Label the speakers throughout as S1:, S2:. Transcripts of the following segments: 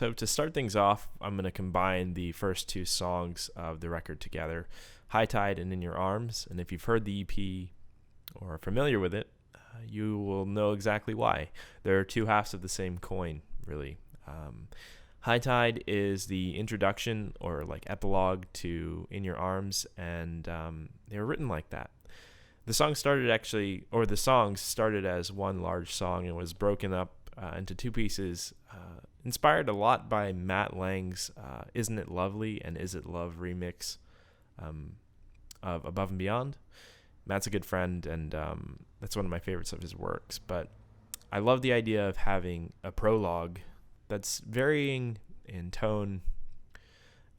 S1: So to start things off, I'm going to combine the first two songs of the record together, Hightide and In Your Arms. And if you've heard the EP or are familiar with it, you will know exactly why. They're two halves of the same coin, really. Hightide is the introduction or like epilogue to In Your Arms, and they were written like that. The songs started as one large song and was broken up into two pieces, inspired a lot by Matt Lang's Isn't It Lovely and Is It Love remix of Above and Beyond. Matt's a good friend, and that's one of my favorites of his works. But I love the idea of having a prologue that's varying in tone,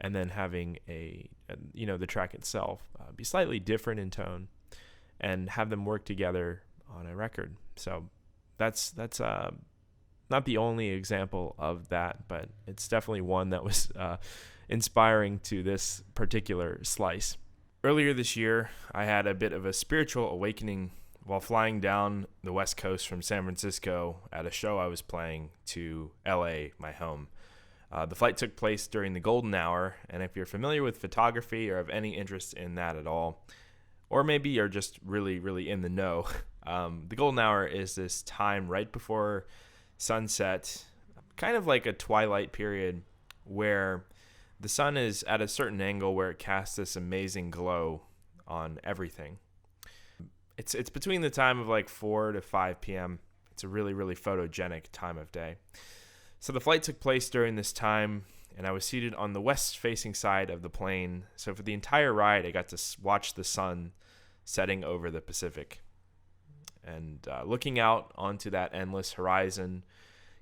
S1: and then having the track itself be slightly different in tone, and have them work together on a record. So that's not the only example of that, but it's definitely one that was inspiring to this particular slice. Earlier this year, I had a bit of a spiritual awakening while flying down the West Coast from San Francisco at a show I was playing to LA, my home. The flight took place during the golden hour, and if you're familiar with photography or have any interest in that at all, or maybe you're just really, really in the know, the golden hour is this time right before sunset, kind of like a twilight period where the sun is at a certain angle where it casts this amazing glow on everything. It's between the time of like 4 to 5 p.m. It's a really, really photogenic time of day. So the flight took place during this time, and I was seated on the west-facing side of the plane. So for the entire ride, I got to watch the sun setting over the Pacific. And looking out onto that endless horizon,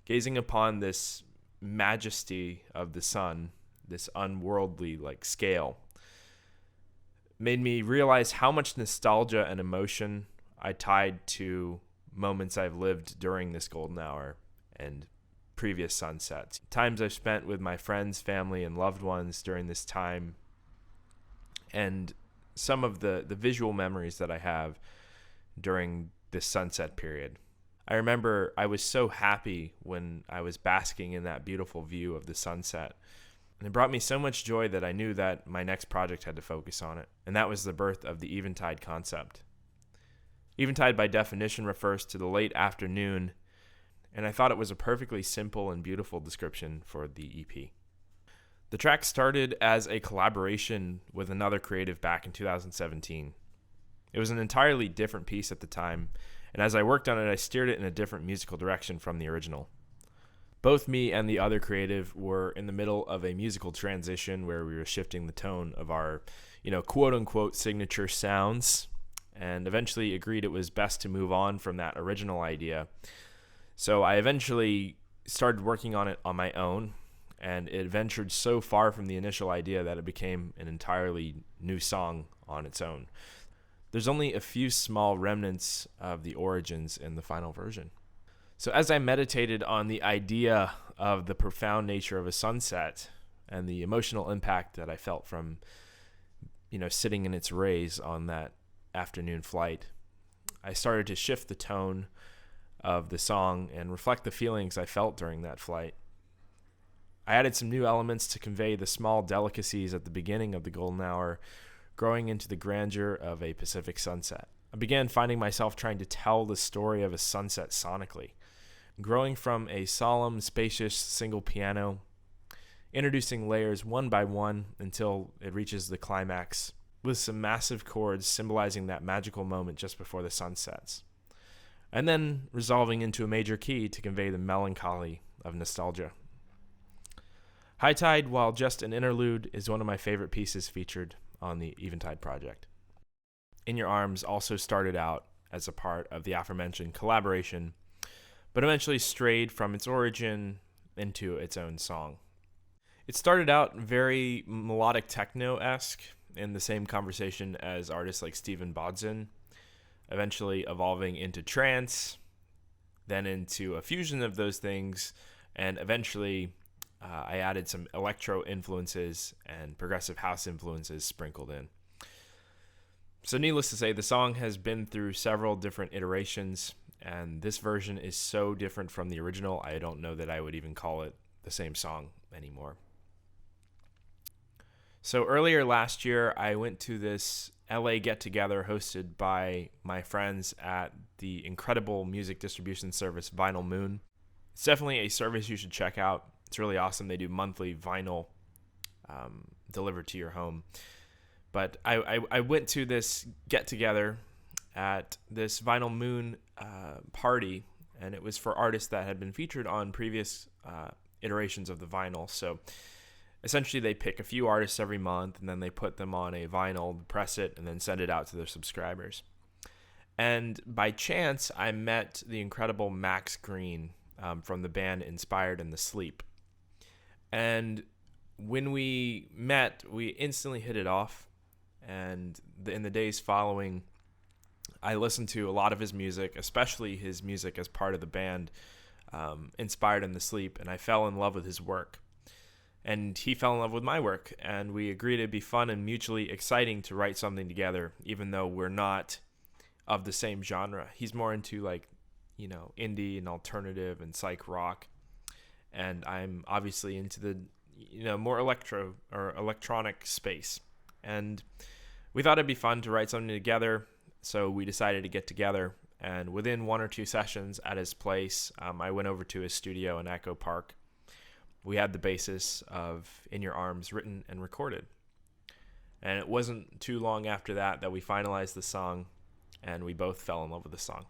S1: gazing upon this majesty of the sun, this unworldly like scale, made me realize how much nostalgia and emotion I tied to moments I've lived during this golden hour and previous sunsets. Times I've spent with my friends, family, and loved ones during this time, and some of the visual memories that I have during this sunset period. I remember I was so happy when I was basking in that beautiful view of the sunset. And it brought me so much joy that I knew that my next project had to focus on it. And that was the birth of the Eventide concept. Eventide by definition refers to the late afternoon, and I thought it was a perfectly simple and beautiful description for the EP. The track started as a collaboration with another creative back in 2017. It was an entirely different piece at the time, and as I worked on it, I steered it in a different musical direction from the original. Both me and the other creative were in the middle of a musical transition where we were shifting the tone of our, quote-unquote signature sounds, and eventually agreed it was best to move on from that original idea. So I eventually started working on it on my own, and it ventured so far from the initial idea that it became an entirely new song on its own. There's only a few small remnants of the origins in the final version. So as I meditated on the idea of the profound nature of a sunset and the emotional impact that I felt from, sitting in its rays on that afternoon flight, I started to shift the tone of the song and reflect the feelings I felt during that flight. I added some new elements to convey the small delicacies at the beginning of the golden hour, growing into the grandeur of a Pacific sunset. I began finding myself trying to tell the story of a sunset sonically, growing from a solemn, spacious single piano, introducing layers one by one until it reaches the climax, with some massive chords symbolizing that magical moment just before the sun sets, and then resolving into a major key to convey the melancholy of nostalgia. Hightide, while just an interlude, is one of my favorite pieces featured on the Eventide project. In Your Arms also started out as a part of the aforementioned collaboration, but eventually strayed from its origin into its own song. It started out very melodic techno-esque in the same conversation as artists like Stephen Bodzin, eventually evolving into trance, then into a fusion of those things, and eventually I added some electro influences and progressive house influences sprinkled in. So needless to say, the song has been through several different iterations, and this version is so different from the original, I don't know that I would even call it the same song anymore. So earlier last year, I went to this LA get-together hosted by my friends at the incredible music distribution service Vinyl Moon. It's definitely a service you should check out. It's really awesome. They do monthly vinyl delivered to your home. But I went to this get-together at this Vinyl Moon party, and it was for artists that had been featured on previous iterations of the vinyl. So essentially, they pick a few artists every month, and then they put them on a vinyl, press it, and then send it out to their subscribers. And by chance, I met the incredible Max Green from the band Inspired in the Sleep. And when we met, we instantly hit it off. And in the days following, I listened to a lot of his music, especially his music as part of the band Inspired in the Sleep, and I fell in love with his work. And he fell in love with my work, and we agreed it'd be fun and mutually exciting to write something together, even though we're not of the same genre. He's more into indie and alternative and psych rock, and I'm obviously into the more electro or electronic space. And we thought it'd be fun to write something together, so we decided to get together. And within 1 or 2 sessions at his place, I went over to his studio in Echo Park. We had the basis of In Your Arms written and recorded. And it wasn't too long after that we finalized the song, and we both fell in love with the song.